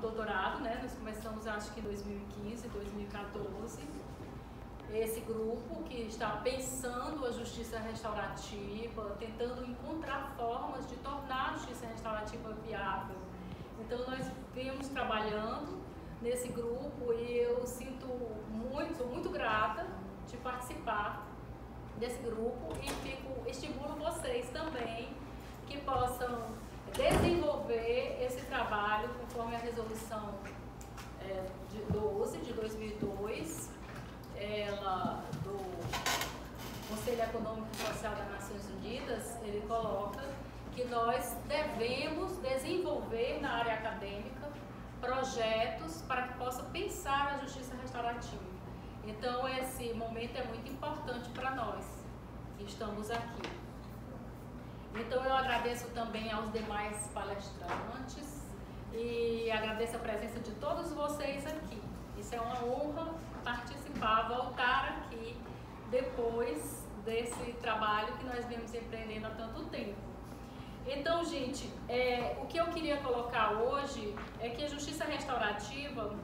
doutorado, né? Nós começamos acho que em 2015, 2014. Esse grupo que está pensando a justiça restaurativa, tentando encontrar formas de tornar a justiça restaurativa viável. Então nós vimos trabalhando nesse grupo e eu sou muito grata de participar desse grupo e estimulo vocês também que possam desenvolver esse trabalho conforme a resolução 12 de 2002, do Conselho Econômico e Social das Nações Unidas. Ele coloca que nós devemos desenvolver na área acadêmica projetos para que possa pensar a justiça restaurativa. Então esse momento é muito importante para nós que estamos aqui. Então eu agradeço também aos demais palestrantes e agradeço a presença de todos vocês aqui. Isso é uma honra participar, voltar aqui depois desse trabalho que nós vemos empreendendo há tanto tempo. Então, gente, o que eu queria colocar hoje é que a justiça restaurativa,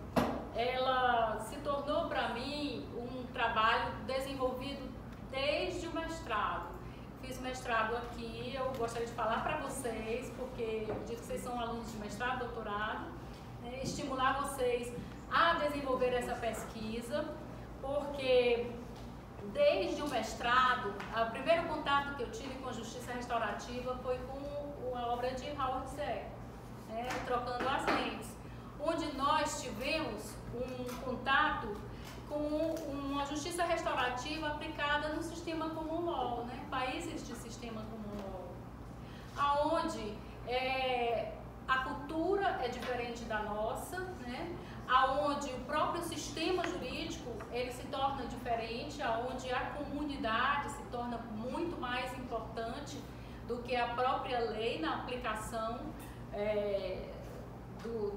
ela se tornou para mim um trabalho desenvolvido desde o mestrado. Fiz mestrado aqui, eu gostaria de falar para vocês, porque eu acredito que vocês são alunos de mestrado, doutorado, né, estimular vocês a desenvolver essa pesquisa, porque desde o mestrado, o primeiro contato que eu tive com a justiça restaurativa foi com a obra de Howard Zerr, né, Trocando as Lentes, onde nós tivemos um contato com uma justiça restaurativa aplicada no sistema common law, né, países de sistema common law, aonde a cultura é diferente da nossa, né, aonde o próprio sistema jurídico ele se torna diferente, aonde a comunidade se torna muito mais importante do que a própria lei na aplicação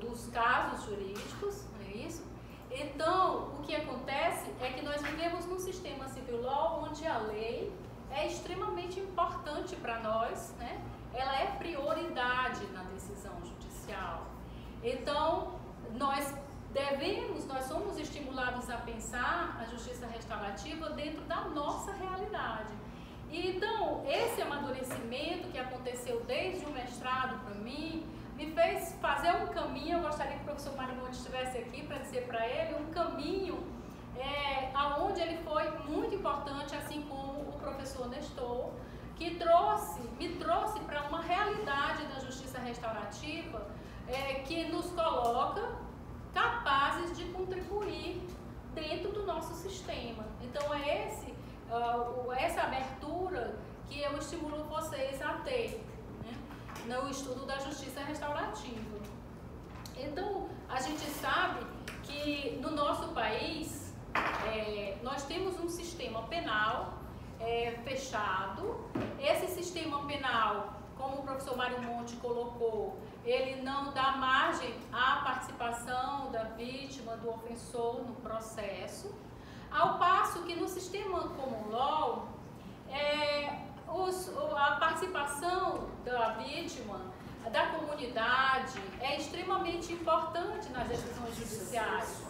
dos casos jurídicos, não é isso? Então, o que acontece é que nós vivemos num sistema civil law onde a lei é extremamente importante para nós, né? Ela é prioridade na decisão judicial. Então, nós somos estimulados a pensar a justiça restaurativa dentro da nossa realidade. E, então, esse amadurecimento que aconteceu desde o mestrado para mim, me fez fazer um caminho. Eu gostaria que o professor Mário Monte estivesse aqui para dizer para ele um caminho aonde ele foi muito importante, assim como o professor Nestor, que me trouxe para uma realidade da justiça restaurativa que nos coloca capazes de contribuir dentro do nosso sistema. Então é essa abertura que eu estimulo vocês a ter, né, no estudo da justiça restaurativa. Então a gente sabe que no nosso país nós temos um sistema penal fechado. Esse sistema penal, como o professor Mário Monte colocou, ele não dá margem à participação da vítima, do ofensor no processo, ao passo que no sistema common law, a participação da vítima, da comunidade, é extremamente importante nas decisões judiciais.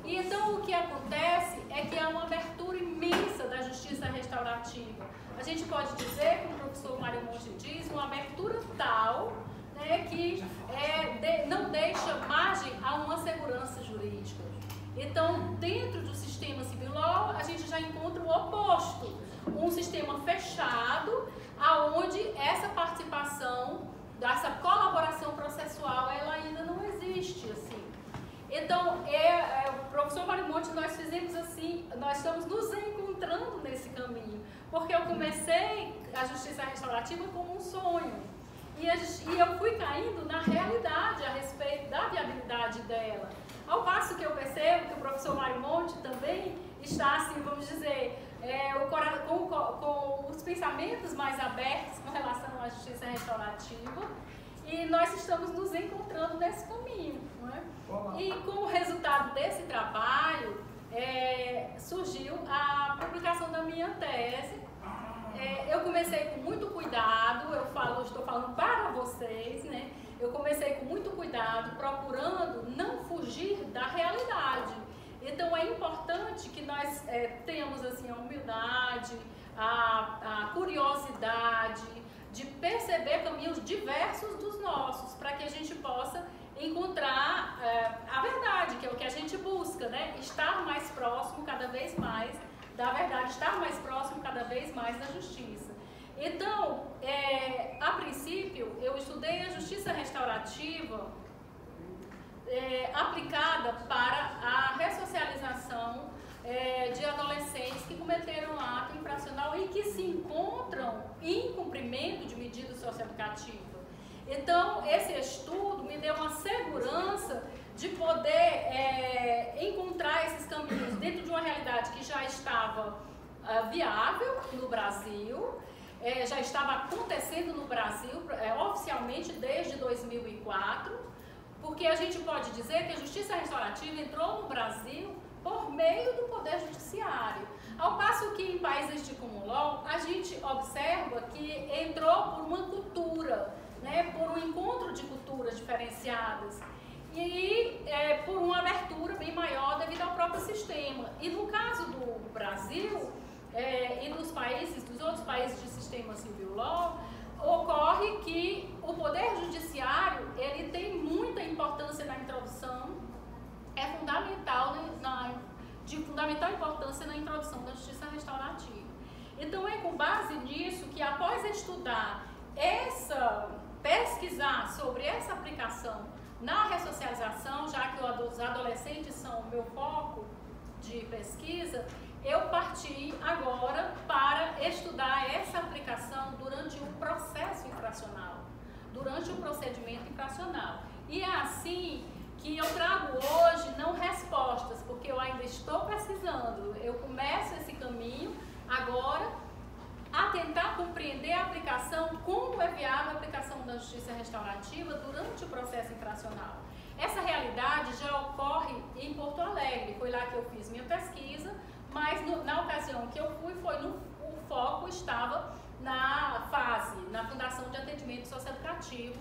E então o que acontece é que há uma abertura imensa da justiça restaurativa. A gente pode dizer, como o professor Mário Monte diz, uma abertura tal, né, que não deixa margem a uma segurança jurídica. Então, dentro do sistema civil law, a gente já encontra o oposto, um sistema fechado, aonde essa participação, essa colaboração processual, ela ainda não existe, assim. Então, o professor Mário Monte, nós fizemos assim, nós estamos nos encontrando nesse caminho, porque eu comecei a justiça restaurativa como um sonho, e eu fui caindo na realidade a respeito da viabilidade dela. Ao passo que eu percebo que o professor Mário Monte também está, assim, vamos dizer, com os pensamentos mais abertos com relação à justiça restaurativa, e nós estamos nos encontrando nesse caminho, não é? E como resultado desse trabalho, surgiu a publicação da minha tese. Eu comecei com muito cuidado, estou falando para vocês, né? Eu comecei com muito cuidado, procurando não fugir da realidade. Então é importante que nós tenhamos assim, a humildade, a curiosidade de perceber caminhos diversos dos nossos, para que a gente possa encontrar a verdade, que é o que a gente busca, né? Estar mais próximo cada vez mais da verdade, estar mais próximo cada vez mais da justiça. Então, a princípio, eu estudei a justiça restaurativa aplicada para a ressocialização de adolescentes que cometeram ato infracional e que se encontram em cumprimento de medida socioeducativa. Então, esse estudo me deu uma segurança de poder encontrar esses caminhos dentro de uma realidade que já estava viável no Brasil, já estava acontecendo no Brasil oficialmente desde 2004, porque a gente pode dizer que a justiça restaurativa entrou no Brasil por meio do Poder Judiciário. Ao passo que em países de common law, a gente observa que entrou por uma cultura, né, por um encontro de culturas diferenciadas e por uma abertura bem maior devido ao próprio sistema. E no caso do Brasil e dos outros países de sistema civil law, ocorre que o Poder Judiciário ele tem muita importância na introdução, é fundamental, de fundamental importância na introdução da justiça restaurativa. Então é com base nisso que, após estudar pesquisar sobre essa aplicação na ressocialização, já que os adolescentes são o meu foco de pesquisa, eu parti agora para estudar essa aplicação durante o processo infracional, durante o procedimento infracional. E é assim que eu trago hoje, não respostas, porque eu ainda estou pesquisando, eu começo esse caminho agora a tentar compreender a aplicação, como é viável a aplicação da justiça restaurativa durante o processo infracional. Essa realidade já ocorre em Porto Alegre, foi lá que eu fiz minha pesquisa, mas na ocasião que eu fui, o foco estava na Fundação de Atendimento Socioeducativo,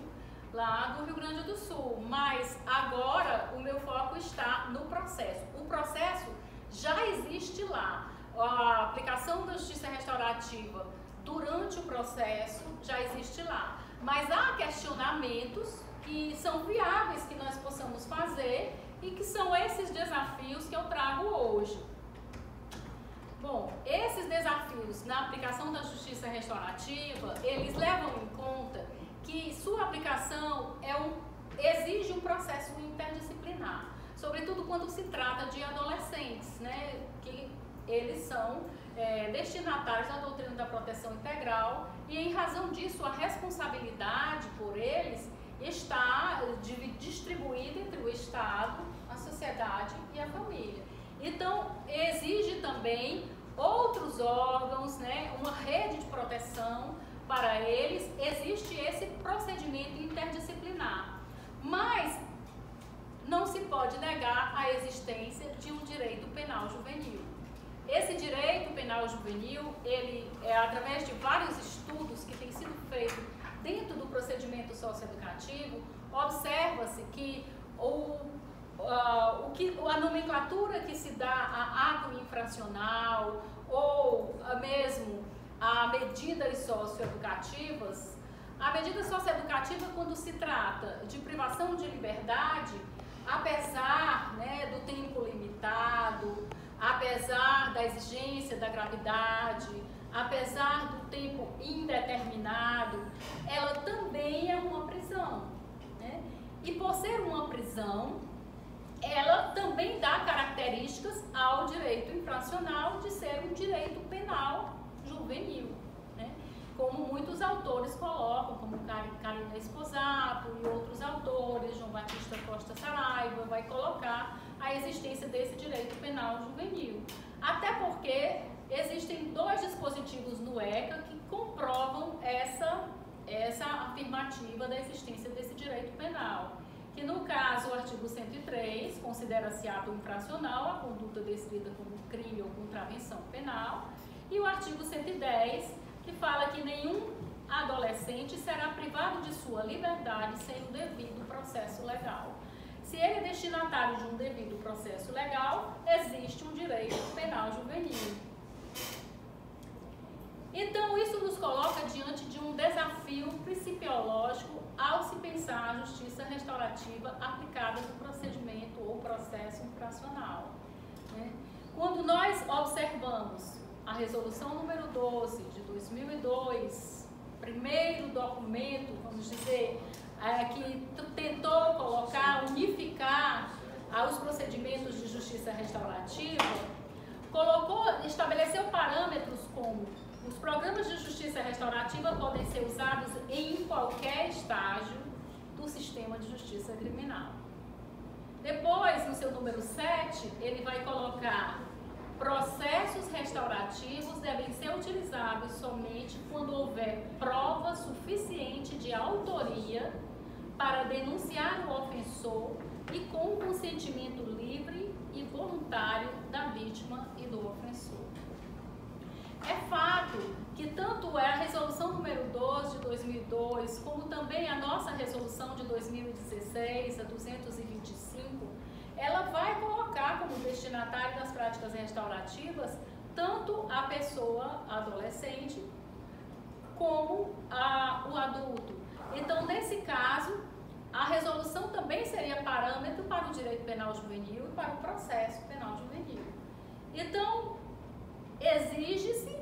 lá do Rio Grande do Sul, mas agora o meu foco está no processo. O processo já existe lá, a aplicação da justiça restaurativa durante o processo já existe lá, mas há questionamentos que são viáveis que nós possamos fazer e que são esses desafios que eu trago hoje. Bom, esses desafios na aplicação da justiça restaurativa, eles levam em conta que sua aplicação exige um processo interdisciplinar, sobretudo quando se trata de adolescentes, né, que eles são destinatários da doutrina da proteção integral e, em razão disso, a responsabilidade por eles está distribuída entre o Estado, a sociedade e a família. Então, exige também outros órgãos, né, uma rede de proteção para eles, existe esse procedimento interdisciplinar. Mas não se pode negar a existência de um direito penal juvenil. Esse direito penal juvenil, ele através de vários estudos que têm sido feitos dentro do procedimento socioeducativo, observa-se que a nomenclatura que se dá a ato infracional ou mesmo a medidas socioeducativas, a medida socioeducativa, quando se trata de privação de liberdade, apesar, né, do tempo limitado, apesar da exigência da gravidade, apesar do tempo indeterminado, ela também é uma prisão, né? E por ser uma prisão, ela também dá características ao direito infracional de ser um direito penal juvenil, né? Como muitos autores colocam, como Karina Esposato e outros autores, João Batista Costa Saraiva, vai colocar a existência desse direito penal juvenil. Até porque existem dois dispositivos no ECA que comprovam essa afirmativa da existência desse direito penal. Que no caso, o artigo 103, considera-se ato infracional a conduta descrita como crime ou contravenção penal, e o artigo 110, que fala que nenhum adolescente será privado de sua liberdade sem o devido processo legal. Se ele é destinatário de um devido processo legal, existe um direito penal juvenil. Então, isso nos coloca diante de um desafio principiológico ao se pensar a justiça restaurativa aplicada no procedimento ou processo infracional, né? Quando nós observamos a resolução número 12 de 2002, primeiro documento, vamos dizer, que tentou colocar, unificar os procedimentos de justiça restaurativa, estabeleceu parâmetros como os programas de justiça restaurativa podem ser usados em qualquer estágio do sistema de justiça criminal. Depois, no seu número 7, ele vai colocar: processos restaurativos devem ser utilizados somente quando houver prova suficiente de autoria para denunciar o ofensor e com o consentimento livre e voluntário da vítima e do ofensor. É fato que tanto a resolução número 12 de 2002, como também a nossa resolução de 2016, a 225, ela vai colocar como destinatário das práticas restaurativas tanto a pessoa adolescente como o adulto. Então, nesse caso, a resolução também seria parâmetro para o direito penal juvenil e para o processo penal juvenil. Então, exige-se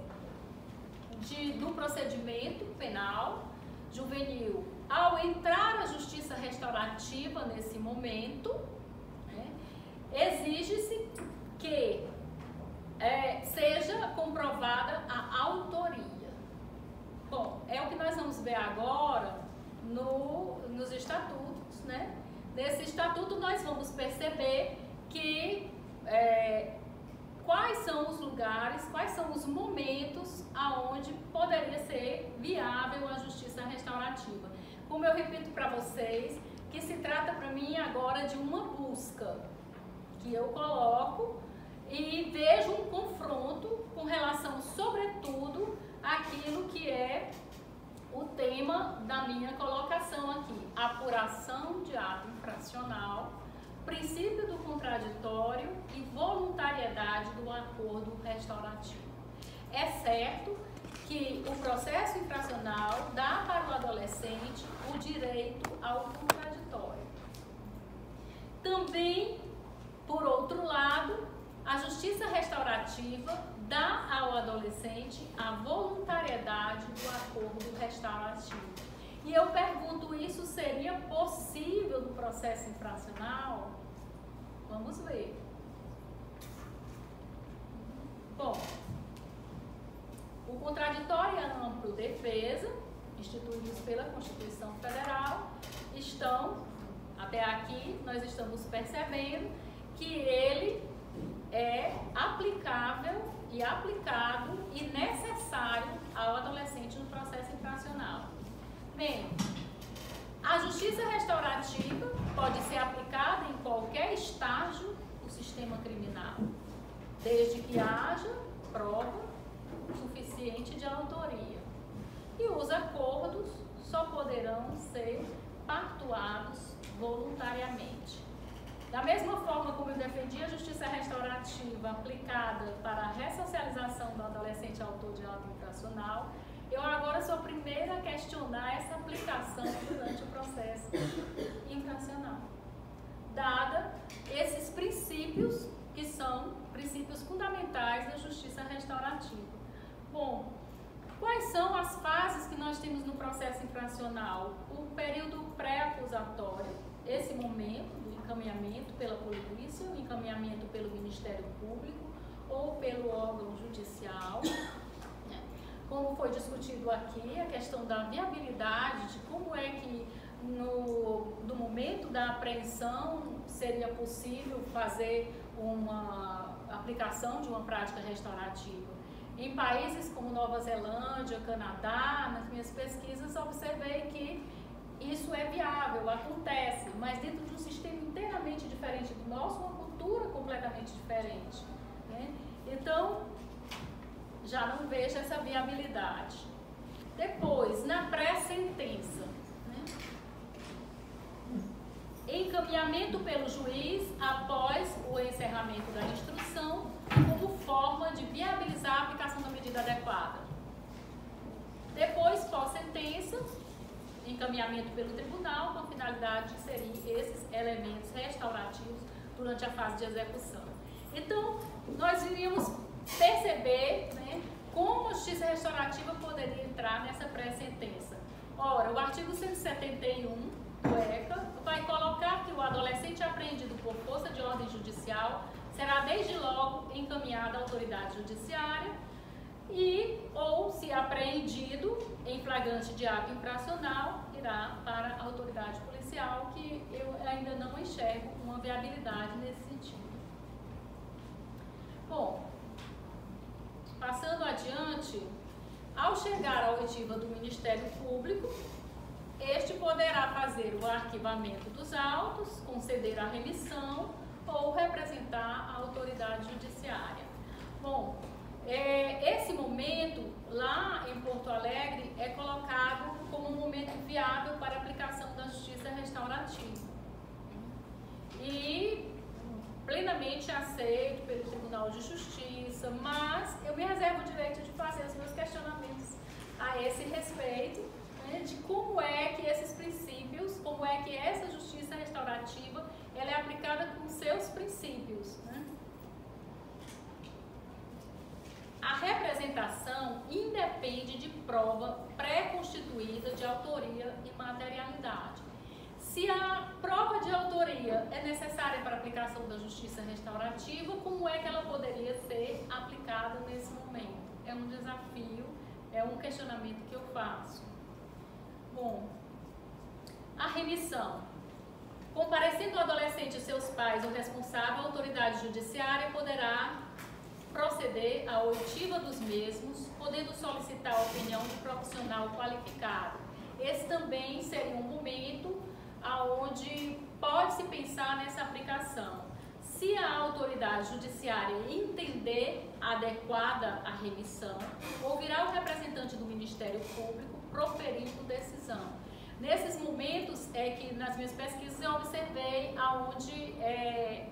do procedimento penal juvenil, ao entrar a justiça restaurativa nesse momento, né, exige-se que seja comprovada a autoria. Bom, é o que nós vamos ver agora nos estatutos, né? Nesse estatuto nós vamos perceber que quais são os lugares, quais são os momentos aonde poderia ser viável a justiça restaurativa. Como eu repito para vocês, que se trata para mim agora de uma busca que eu coloco e vejo um confronto com relação, sobretudo, àquilo que é o tema da minha colocação aqui: apuração de ato infracional, princípio do contraditório e voluntariedade do acordo restaurativo. É certo que o processo infracional dá para o adolescente o direito ao contraditório. Também, por outro lado, a justiça restaurativa dá ao adolescente a voluntariedade do acordo restaurativo. E eu pergunto, isso seria possível no processo infracional? Vamos ver. Bom, o contraditório e a ampla defesa, instituídos pela Constituição Federal, até aqui, nós estamos percebendo que ele é aplicável e aplicado e necessário ao adolescente no processo infracional. Bem, a justiça restaurativa pode ser aplicada em qualquer estágio do sistema criminal, desde que haja prova suficiente de autoria. E os acordos só poderão ser pactuados voluntariamente. Da mesma forma como eu defendi a justiça restaurativa aplicada para a ressocialização do adolescente autor de ato infracional, eu agora sou a primeira a questionar essa aplicação durante o processo infracional, dada esses princípios que são princípios fundamentais da justiça restaurativa. Bom, quais são as fases que nós temos no processo infracional? O período pré-acusatório, esse momento do encaminhamento pela polícia, o encaminhamento pelo Ministério Público ou pelo órgão judicial. Como foi discutido aqui, a questão da viabilidade, de como é que do momento da apreensão seria possível fazer uma aplicação de uma prática restaurativa. Em países como Nova Zelândia, Canadá, nas minhas pesquisas, observei que isso é viável, acontece, mas dentro de um sistema inteiramente diferente do nosso, uma cultura completamente diferente, né? Então, já não vejo essa viabilidade. Depois, na pré-sentença, né? Encaminhamento pelo juiz após o encerramento da instrução como forma de viabilizar a aplicação da medida adequada. Depois, pós-sentença, encaminhamento pelo tribunal com a finalidade de inserir esses elementos restaurativos durante a fase de execução. Então, nós iríamos perceber, né, como a justiça restaurativa poderia entrar nessa pré-sentença. Ora, o artigo 171 do ECA vai colocar que o adolescente apreendido por força de ordem judicial será desde logo encaminhado à autoridade judiciária ou, se apreendido em flagrante de ato infracional, irá para a autoridade policial, que eu ainda não enxergo uma viabilidade nesse sentido. Bom, passando adiante, ao chegar à oitiva do Ministério Público, este poderá fazer o arquivamento dos autos, conceder a remissão ou representar a autoridade judiciária. Bom, esse momento, lá em Porto Alegre, é colocado como um momento viável para a aplicação da justiça restaurativa. E plenamente aceito pelo Tribunal de Justiça, mas eu me reservo o direito de fazer os meus questionamentos a esse respeito, né, de como é que esses princípios, como é que essa justiça restaurativa, ela é aplicada com seus princípios, né? A representação independe de prova pré-constituída de autoria e materialidade. Se a prova de autoria é necessária para a aplicação da justiça restaurativa, como é que ela poderia ser aplicada nesse momento? É um desafio, é um questionamento que eu faço. Bom, a remissão. Comparecendo o adolescente e seus pais ou responsável, a autoridade judiciária poderá proceder à oitiva dos mesmos, podendo solicitar a opinião de profissional qualificado. Esse também seria um momento onde pode-se pensar nessa aplicação. Se a autoridade judiciária entender adequada a remissão, ouvirá o representante do Ministério Público proferindo decisão. Nesses momentos é que nas minhas pesquisas eu observei aonde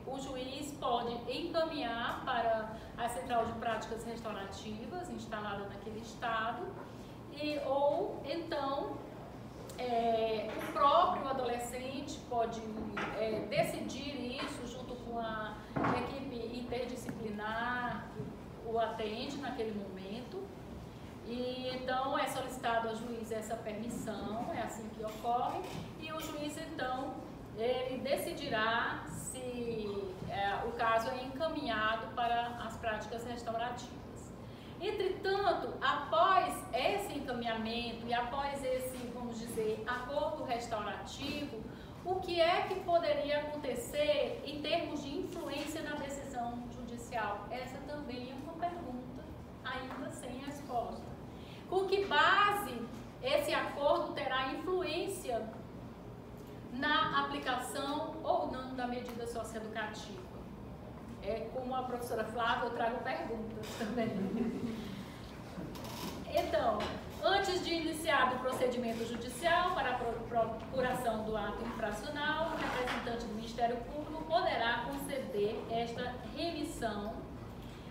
o juiz pode encaminhar para a Central de Práticas Restaurativas instalada naquele estado ou então o próprio adolescente pode decidir isso junto com a equipe interdisciplinar que o atende naquele momento. E então é solicitado ao juiz essa permissão, é assim que ocorre, e o juiz então ele decidirá se o caso é encaminhado para as práticas restaurativas. Entretanto, após esse encaminhamento e após esse, vamos dizer, acordo restaurativo, o que é que poderia acontecer em termos de influência na decisão judicial? Essa também é uma pergunta ainda sem resposta. Com que base esse acordo terá influência na aplicação ou não da medida socioeducativa? Como a professora Flávia, eu trago perguntas também. Então, antes de iniciar o procedimento judicial para a procuração do ato infracional, o representante do Ministério Público poderá conceder esta remissão.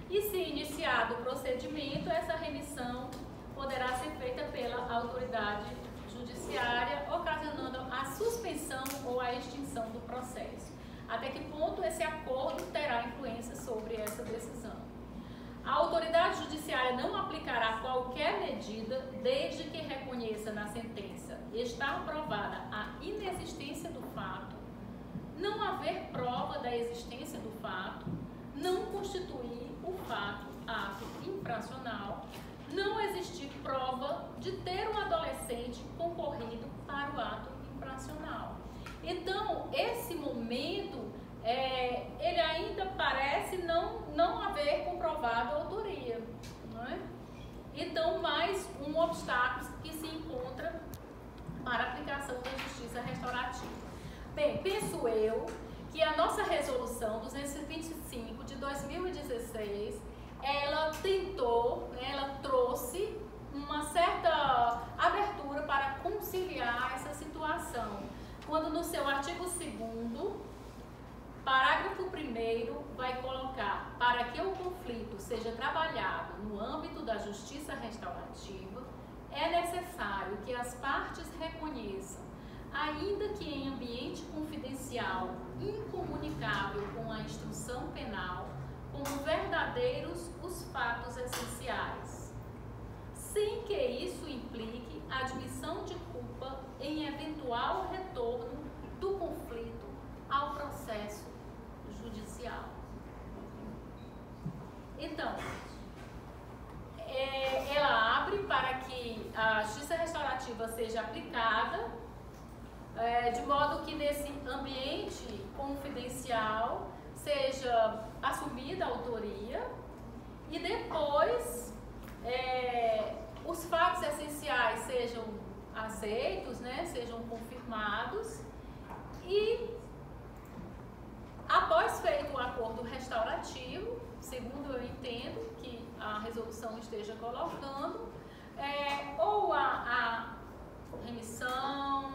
E se iniciado o procedimento, essa remissão poderá ser feita pela autoridade judiciária, ocasionando a suspensão ou a extinção do processo. Até que ponto esse acordo terá influência sobre essa decisão? A autoridade judiciária não aplicará qualquer medida desde que reconheça na sentença estar provada a inexistência do fato, não haver prova da existência do fato, não constituir o fato ato infracional, não existir prova de ter um adolescente concorrido para o ato infracional. Então, esse momento, ele ainda parece não haver comprovado a autoria, não é? Então, mais um obstáculo que se encontra para a aplicação da justiça restaurativa. Bem, penso eu que a nossa resolução 225 de 2016, ela tentou, ela trouxe uma certa abertura para conciliar essa situação, quando no seu artigo 2º, parágrafo 1º, vai colocar: para que o conflito seja trabalhado no âmbito da justiça restaurativa, é necessário que as partes reconheçam, ainda que em ambiente confidencial, incomunicável com a instrução penal, como verdadeiros os fatos essenciais, sem que isso implique a admissão de culpa em eventual retorno do conflito ao processo judicial. Então, ela abre para que a justiça restaurativa seja aplicada, de modo que nesse ambiente confidencial seja assumida a autoria e depois os fatos essenciais sejam aceitos, né, sejam confirmados, e após feito o acordo restaurativo, segundo eu entendo que a resolução esteja colocando, ou a remissão,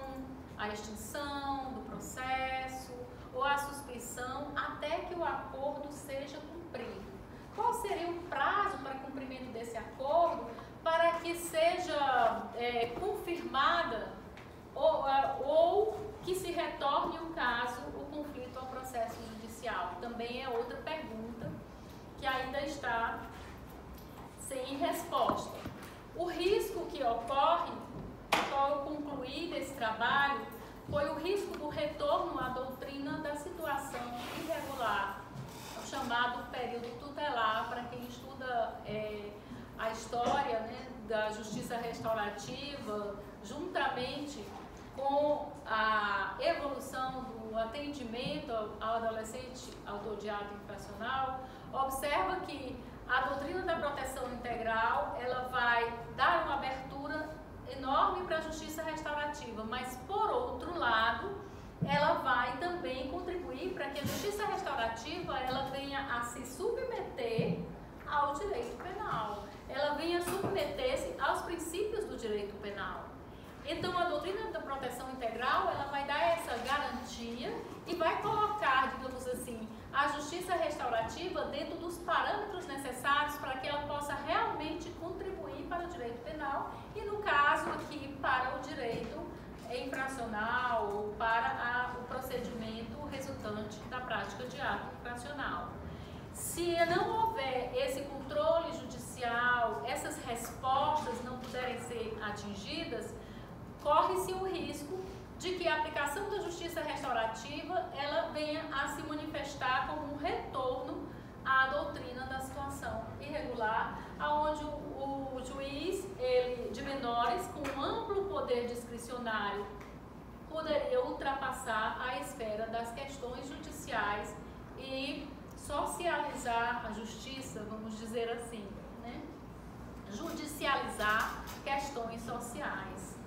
a extinção do processo, ou a suspensão, até que o acordo seja cumprido. Qual seria o prazo para cumprimento desse acordo para que seja confirmada ou que se retorne o caso, o conflito ao processo judicial? Também é outra pergunta que ainda está sem resposta. O risco que ocorre, ao concluir desse trabalho, foi o risco do retorno à doutrina da situação irregular, o chamado período tutelar. Para quem estuda a história, né, da justiça restaurativa, juntamente com a evolução do atendimento ao adolescente autor de ato infracional, observa que a doutrina da proteção integral, ela vai dar uma abertura enorme para a justiça restaurativa, mas por outro lado, ela vai também contribuir para que a justiça restaurativa ela venha a se submeter ao direito penal, ela venha submeter-se aos princípios do direito penal. Então, a doutrina da proteção integral, ela vai dar essa garantia e vai colocar, digamos assim, a justiça restaurativa dentro dos parâmetros necessários para que ela possa realmente contribuir para o direito penal e, no caso aqui, para o direito infracional ou para o procedimento resultante da prática de ato infracional. Se não houver esse controle judicial, essas respostas não puderem ser atingidas, corre-se o risco de que a aplicação da justiça restaurativa ela venha a se manifestar como um retorno à doutrina da situação irregular, aonde o juiz de menores, com amplo poder discricionário, poderia ultrapassar a esfera das questões judiciais e socializar a justiça, vamos dizer assim, né? Judicializar questões sociais.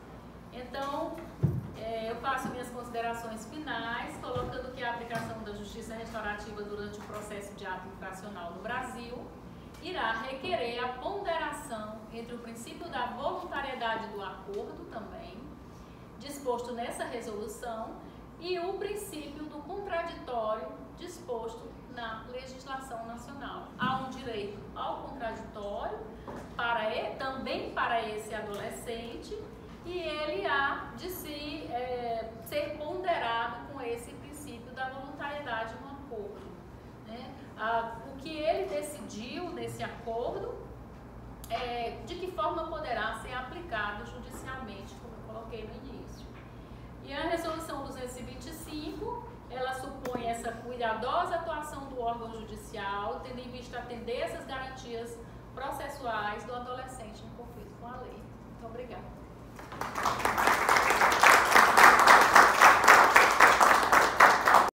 Então, eu faço minhas considerações finais, colocando que a aplicação da justiça restaurativa durante o processo de ato infracional no Brasil irá requerer a ponderação entre o princípio da voluntariedade do acordo também, disposto nessa resolução, e o princípio do contraditório disposto na legislação nacional. Há um direito ao contraditório também para esse adolescente, e ele há de ser ponderado com esse princípio da voluntariedade no acordo, né? O que ele decidiu nesse acordo, de que forma poderá ser aplicado judicialmente, como eu coloquei no início. E a resolução 225, ela supõe essa cuidadosa atuação do órgão judicial, tendo em vista atender essas garantias processuais do adolescente em conflito com a lei. Muito obrigada.